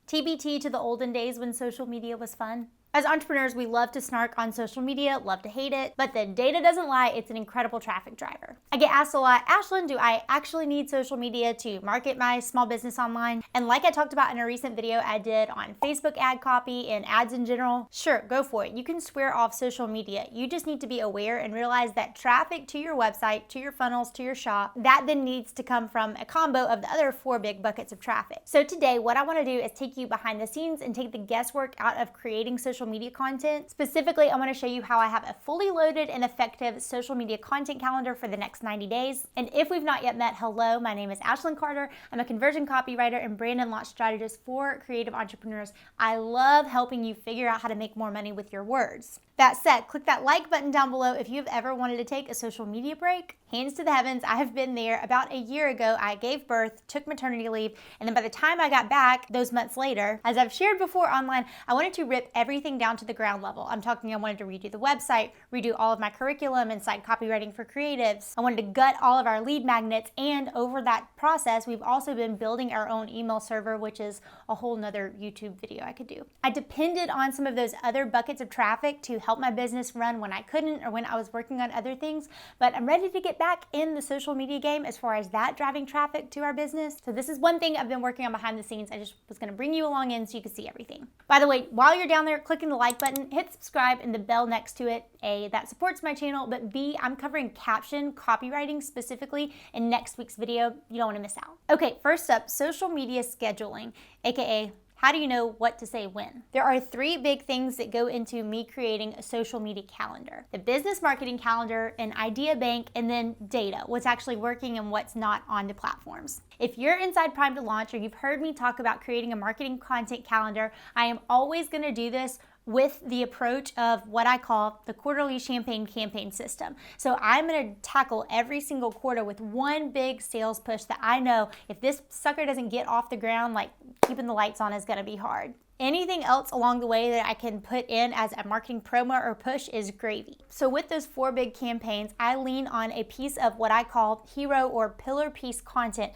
TBT to the olden days when social media was fun. As entrepreneurs, we love to snark on social media, love to hate it, but the data doesn't lie, it's an incredible traffic driver. I get asked a lot, Ashlyn, do I actually need social media to market my small business online? And like I talked about in a recent video I did on Facebook ad copy and ads in general, sure, go for it. You can swear off social media. You just need to be aware and realize that traffic to your website, to your funnels, to your shop, that then needs to come from a combo of the other 4 big buckets of traffic. So today, what I want to do is take you behind the scenes and take the guesswork out of creating social media content. Specifically, I want to show you how I have a fully loaded and effective social media content calendar for the next 90 days. And if we've not yet met, hello, my name is Ashlyn Carter. I'm a conversion copywriter and brand and launch strategist for creative entrepreneurs. I love helping you figure out how to make more money with your words. That said, click that like button down below if you've ever wanted to take a social media break. Hands to the heavens, I have been there. About a year ago, I gave birth, took maternity leave, and then by the time I got back, those months later, as I've shared before online, I wanted to rip everything down to the ground level. I'm talking I wanted to redo the website, redo all of my curriculum and site copywriting for creatives. I wanted to gut all of our lead magnets, and over that process, we've also been building our own email server, which is a whole nother YouTube video I could do. I depended on some of those other buckets of traffic to help my business run when I couldn't or when I was working on other things, but I'm ready to get back in the social media game as far as that driving traffic to our business. So this is one thing I've been working on behind the scenes. I just was going to bring you along in so you could see everything. By the way, while you're down there clicking the like button, hit subscribe and the bell next to it. A, that supports my channel, but B, I'm covering caption copywriting specifically in next week's video. You don't want to miss out. Okay, first up, social media scheduling, aka how do you know what to say when? There are 3 big things that go into me creating a social media calendar. The business marketing calendar, an idea bank, and then data, what's actually working and what's not on the platforms. If you're inside Prime to Launch or you've heard me talk about creating a marketing content calendar, I am always gonna do this with the approach of what I call the quarterly champagne campaign system. So I'm gonna tackle every single quarter with one big sales push that I know if this sucker doesn't get off the ground, like keeping the lights on is gonna be hard. Anything else along the way that I can put in as a marketing promo or push is gravy. So with those 4 big campaigns, I lean on a piece of what I call hero or pillar piece content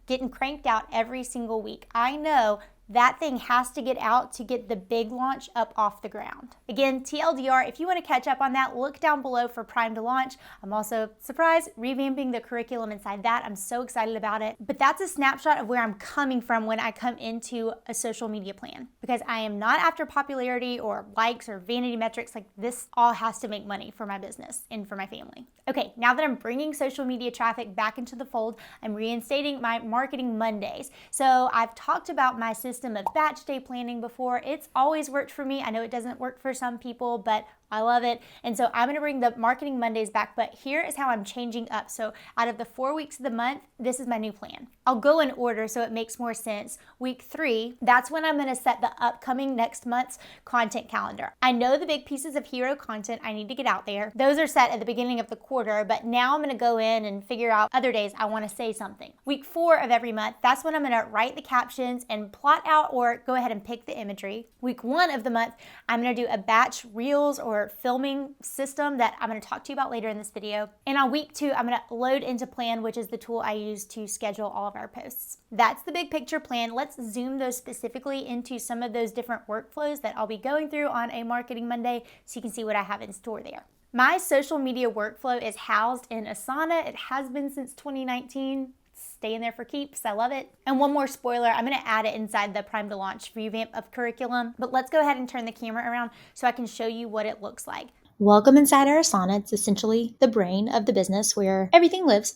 getting cranked out every single week. I know that thing has to get out to get the big launch up off the ground. Again, TLDR, if you want to catch up on that, look down below for Prime to Launch. I'm also, surprised, revamping the curriculum inside that. I'm so excited about it. But that's a snapshot of where I'm coming from when I come into a social media plan. Because I am not after popularity or likes or vanity metrics. Like, this all has to make money for my business and for my family. Okay, now that I'm bringing social media traffic back into the fold, I'm reinstating my Marketing Mondays. So I've talked about my system of batch day planning before. It's always worked for me. I know it doesn't work for some people, but I love it. And so I'm gonna bring the Marketing Mondays back, but here is how I'm changing up. So out of the 4 weeks of the month, this is my new plan. I'll go in order so it makes more sense. Week 3, that's when I'm gonna set the upcoming next month's content calendar. I know the big pieces of hero content I need to get out there. Those are set at the beginning of the quarter, but now I'm gonna go in and figure out other days I wanna say something. Week 4 of every month, that's when I'm gonna write the captions and plot out or go ahead and pick the imagery. Week 1 of the month, I'm gonna do a batch reels or filming system that I'm going to talk to you about later in this video. And on week 2, I'm going to load into Plan, which is the tool I use to schedule all of our posts. That's the big picture plan. Let's zoom those specifically into some of those different workflows that I'll be going through on a Marketing Monday so you can see what I have in store there. My social media workflow is housed in Asana. It has been since 2019. Staying there for keeps. I love it. And one more spoiler, I'm gonna add it inside the Prime to Launch revamp of curriculum, but let's go ahead and turn the camera around so I can show you what it looks like. Welcome inside our Asana. It's essentially the brain of the business where everything lives.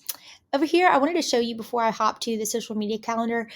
Over here, I wanted to show you before I hop to the social media calendar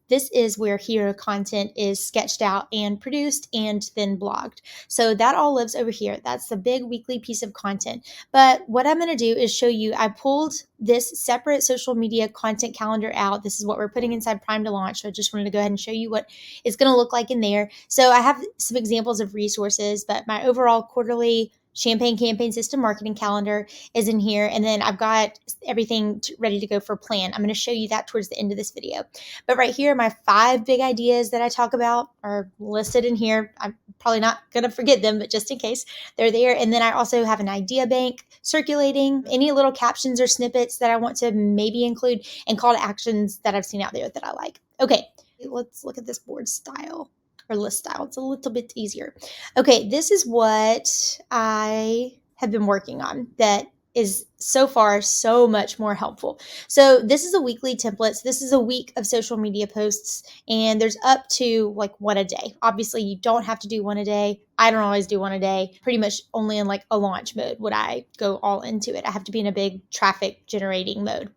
this is where hero content is sketched out and produced and then blogged. So that all lives over here. That's the big weekly piece of content. But what I'm going to do is show you, I pulled this separate social media content calendar out. This is what we're putting inside Prime to Launch. So I just wanted to go ahead and show you what it's going to look like in there. So I have some examples of resources, but my overall quarterly Champagne Campaign System Marketing Calendar is in here. And then I've got everything ready to go for Plan. I'm going to show you that towards the end of this video. But right here, my 5 big ideas that I talk about are listed in here. I'm probably not going to forget them, but just in case, they're there. And then I also have an idea bank circulating, any little captions or snippets that I want to maybe include, and call to actions that I've seen out there that I like. Okay. Let's look at this board style or list style. It's a little bit easier. Okay, this is what I have been working on that is so far so much more helpful. So this is a weekly template. So this is a week of social media posts, and there's up to like one a day. Obviously, you don't have to do one a day. I don't always do one a day. Pretty much only in like a launch mode would I go all into it. I have to be in a big traffic generating mode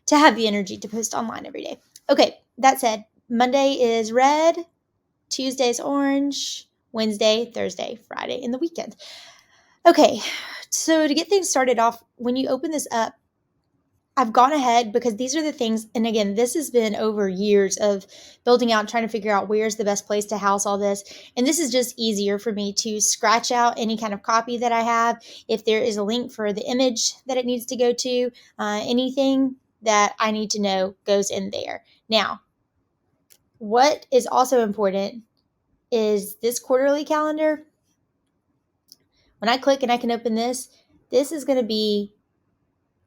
to have the energy to post online every day. Okay, that said, Monday is red, Tuesday's orange, Wednesday, Thursday, Friday, and the weekend. Okay, so to get things started off, when you open this up, I've gone ahead because these are the things, and again, this has been over years of building out, trying to figure out where's the best place to house all this. And this is just easier for me to scratch out any kind of copy that I have. If there is a link for the image that it needs to go to, anything that I need to know goes in there. Now, what is also important is this quarterly calendar. When I click and I can open this, this is going to be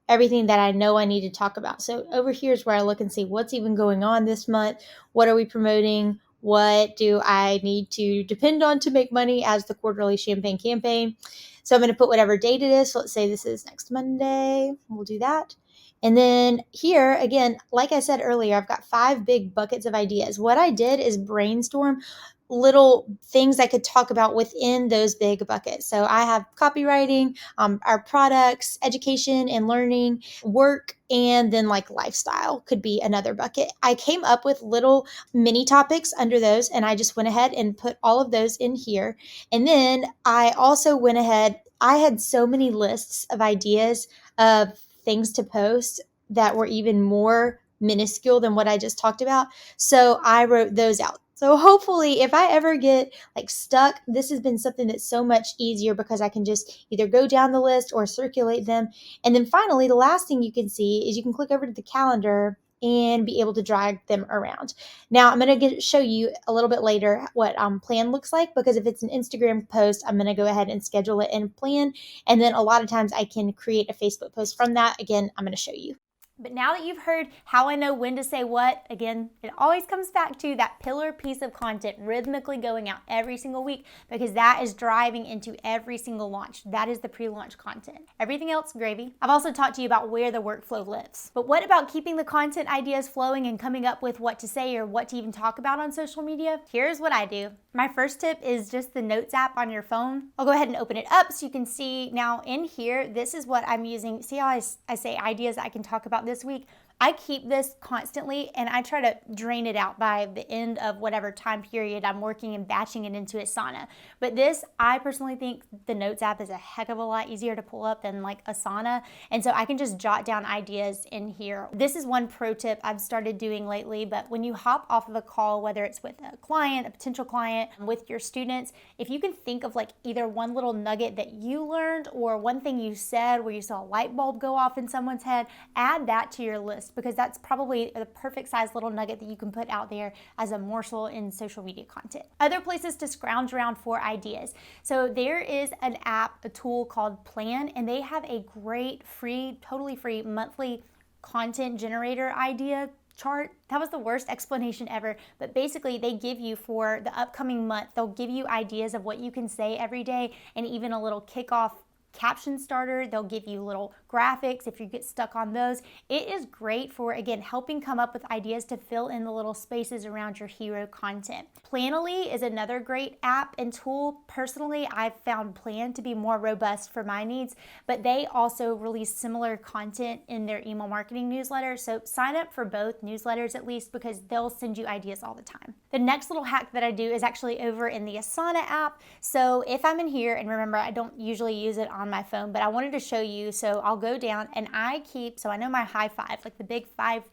everything that I know I need to talk about. So over here is where I look and see what's even going on this month. What are we promoting? What do I need to depend on to make money as the quarterly champagne campaign? So I'm going to put whatever date it is. So let's say this is next Monday. We'll do that. And then here, again, like I said earlier, I've got 5 big buckets of ideas. What I did is brainstorm little things I could talk about within those big buckets. So I have copywriting, our products, education and learning, work, and then like lifestyle could be another bucket. I came up with little mini topics under those, and I just went ahead and put all of those in here. And then I also went ahead, I had so many lists of ideas of things to post that were even more minuscule than what I just talked about. So I wrote those out. So hopefully if I ever get like stuck, this has been something that's so much easier because I can just either go down the list or circulate them. And then finally, the last thing you can see is you can click over to the calendar and be able to drag them around. Now I'm going to show you a little bit later what plan looks like, because if it's an Instagram post, I'm going to go ahead and schedule it in plan. And then a lot of times I can create a Facebook post from that. Again, I'm going to show you. But now that you've heard how I know when to say what, again, it always comes back to that pillar piece of content rhythmically going out every single week, because that is driving into every single launch. That is the pre-launch content. Everything else, gravy. I've also talked to you about where the workflow lives. But what about keeping the content ideas flowing and coming up with what to say or what to even talk about on social media? Here's what I do. My first tip is just the Notes app on your phone. I'll go ahead and open it up so you can see now in here, this is what I'm using. See how I say ideas I can talk about this week? I keep this constantly and I try to drain it out by the end of whatever time period I'm working and batching it into Asana. But this, I personally think the Notes app is a heck of a lot easier to pull up than like Asana. And so I can just jot down ideas in here. This is one pro tip I've started doing lately, but when you hop off of a call, whether it's with a client, a potential client, with your students, if you can think of like either one little nugget that you learned or one thing you said where you saw a light bulb go off in someone's head, add that to your list, because that's probably the perfect size little nugget that you can put out there as a morsel in social media content. Other places to scrounge around for ideas. So there is an app, a tool called Plan, and they have a great free, totally free monthly content generator idea chart. That was the worst explanation ever, but basically they give you for the upcoming month, they'll give you ideas of what you can say every day and even a little kickoff caption starter. They'll give you little graphics if you get stuck on those. It is great for, again, helping come up with ideas to fill in the little spaces around your hero content. Planoly is another great app and tool. Personally, I've found Plan to be more robust for my needs, but they also release similar content in their email marketing newsletter. So sign up for both newsletters at least, because they'll send you ideas all the time. The next little hack that I do is actually over in the Asana app. So if I'm in here, and remember, I don't usually use it on my phone, but I wanted to show you. So I'll go down and I keep, so I know my high 5, like the big 5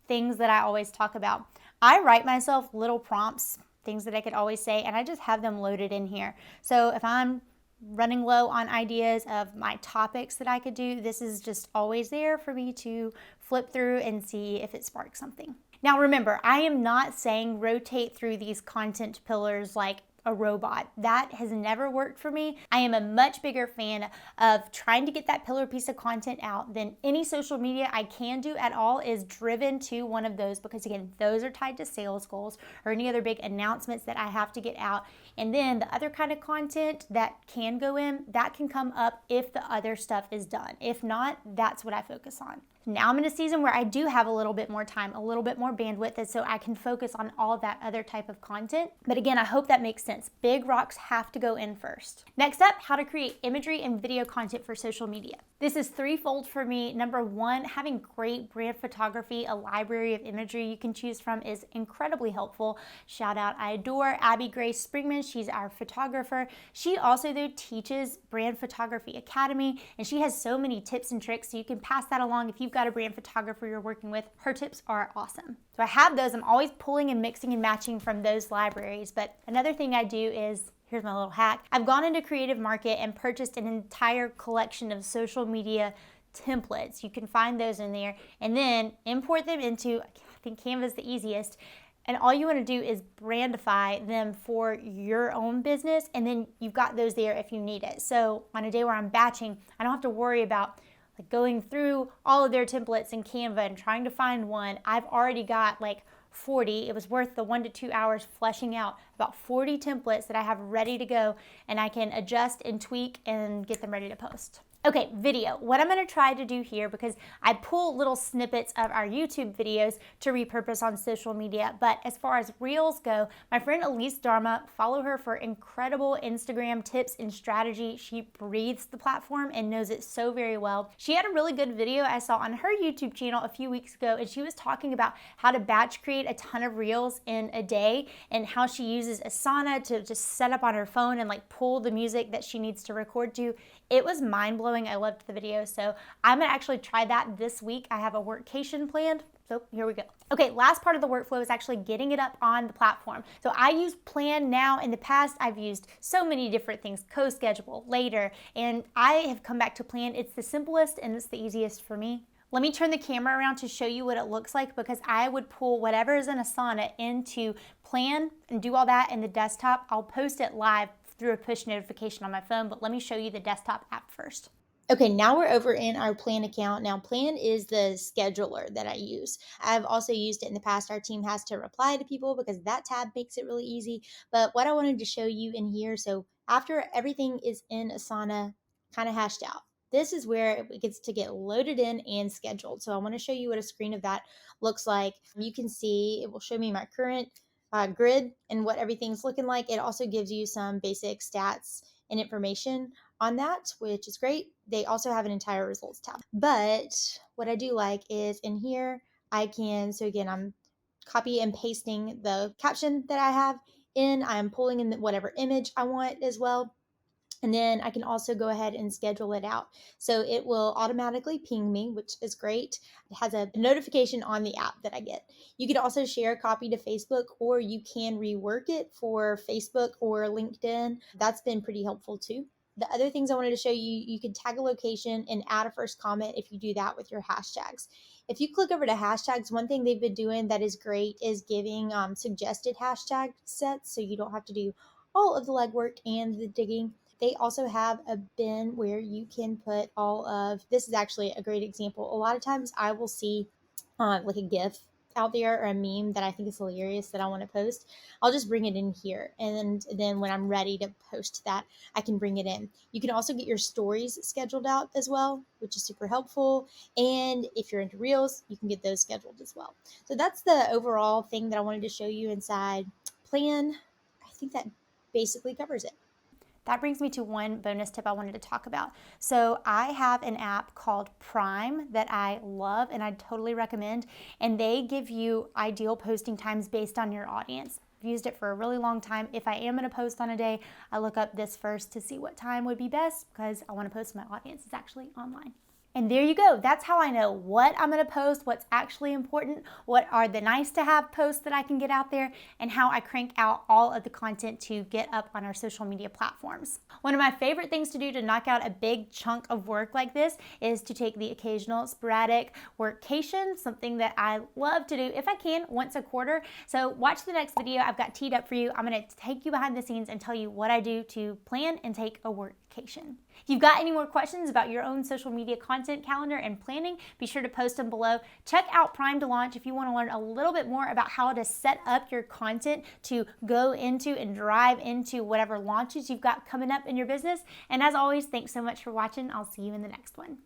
things that I always talk about. I write myself little prompts, things that I could always say, and I just have them loaded in here. So if I'm running low on ideas of my topics that I could do, this is just always there for me to flip through and see if it sparks something. Now remember, I am not saying rotate through these content pillars like a robot. That has never worked for me. I am a much bigger fan of trying to get that pillar piece of content out than any social media I can do at all is driven to one of those, because again, those are tied to sales goals or any other big announcements that I have to get out. And then the other kind of content that can go in, that can come up if the other stuff is done. If not, that's what I focus on. Now I'm in a season where I do have a little bit more time, a little bit more bandwidth, and so I can focus on all of that other type of content. But again, I hope that makes sense. Big rocks have to go in first. Next up, how to create imagery and video content for social media. This is threefold for me. Number one, having great brand photography, a library of imagery you can choose from is incredibly helpful. Shout out, I adore Abby Grace Springman. She's our photographer. She also though teaches Brand Photography Academy, and she has so many tips and tricks, so you can pass that along if you've got a brand photographer you're working with. Her tips are awesome. So I have those. I'm always pulling and mixing and matching from those libraries. But another thing I do is, here's my little hack. I've gone into Creative Market and purchased an entire collection of social media templates. You can find those in there and then import them into, I think Canva is the easiest. And all you want to do is brandify them for your own business. And then you've got those there if you need it. So on a day where I'm batching, I don't have to worry about like going through all of their templates in Canva and trying to find one. I've already got like 40. It was worth the 1 to 2 hours fleshing out about 40 templates that I have ready to go, and I can adjust and tweak and get them ready to post. Okay, video. What I'm going to try to do here, because I pull little snippets of our YouTube videos to repurpose on social media, but as far as reels go, my friend Elise Dharma, follow her for incredible Instagram tips and strategy. She breathes the platform and knows it so very well. She had a really good video I saw on her YouTube channel a few weeks ago, and she was talking about how to batch create a ton of reels in a day and how she uses Asana to just set up on her phone and like pull the music that she needs to record to. It was mind-blowing. I loved the video, so I'm gonna actually try that this week. I have a workcation planned, so here we go. Okay, last part of the workflow is actually getting it up on the platform. So I use Plan now. In the past, I've used so many different things, co-schedule, later, and I have come back to Plan. It's the simplest and it's the easiest for me. Let me turn the camera around to show you what it looks like, because I would pull whatever is in Asana into Plan and do all that in the desktop. I'll post it live through a push notification on my phone, but let me show you the desktop app first. Okay, now we're over in our Plan account. Now Plan is the scheduler that I use. I've also used it in the past. Our team has to reply to people because that tab makes it really easy. But what I wanted to show you in here, so after everything is in Asana, kind of hashed out, this is where it gets to get loaded in and scheduled. So I want to show you what a screen of that looks like. You can see it will show me my current grid and what everything's looking like. It also gives you some basic stats and information on that, which is great. They also have an entire results tab. But what I do like is in here, I can, so again, I'm copy and pasting the caption that I have in. I'm pulling in whatever image I want as well. And then I can also go ahead and schedule it out. So it will automatically ping me, which is great. It has a notification on the app that I get. You can also share a copy to Facebook, or you can rework it for Facebook or LinkedIn. That's been pretty helpful too. The other things I wanted to show you, you can tag a location and add a first comment if you do that with your hashtags. If you click over to hashtags, one thing they've been doing that is great is giving suggested hashtag sets, so you don't have to do all of the legwork and the digging. They also have a bin where you can put all of, this is actually a great example. A lot of times I will see like a GIF out there or a meme that I think is hilarious that I want to post. I'll just bring it in here. And then when I'm ready to post that, I can bring it in. You can also get your stories scheduled out as well, which is super helpful. And if you're into reels, you can get those scheduled as well. So that's the overall thing that I wanted to show you inside Plan. I think that basically covers it. That brings me to one bonus tip I wanted to talk about. So I have an app called Prime that I love and I totally recommend, and they give you ideal posting times based on your audience. I've used it for a really long time. If I am going to post on a day, I look up this first to see what time would be best because I want to post to my audience. It's actually online. And there you go. That's how I know what I'm going to post, what's actually important, what are the nice to have posts that I can get out there, and how I crank out all of the content to get up on our social media platforms. One of my favorite things to do to knock out a big chunk of work like this is to take the occasional sporadic workcation, something that I love to do if I can once a quarter. So watch the next video I've got teed up for you. I'm going to take you behind the scenes and tell you what I do to plan and take a workcation. If you've got any more questions about your own social media content calendar and planning, be sure to post them below. Check out Prime to Launch if you want to learn a little bit more about how to set up your content to go into and drive into whatever launches you've got coming up in your business. And as always, thanks so much for watching. I'll see you in the next one.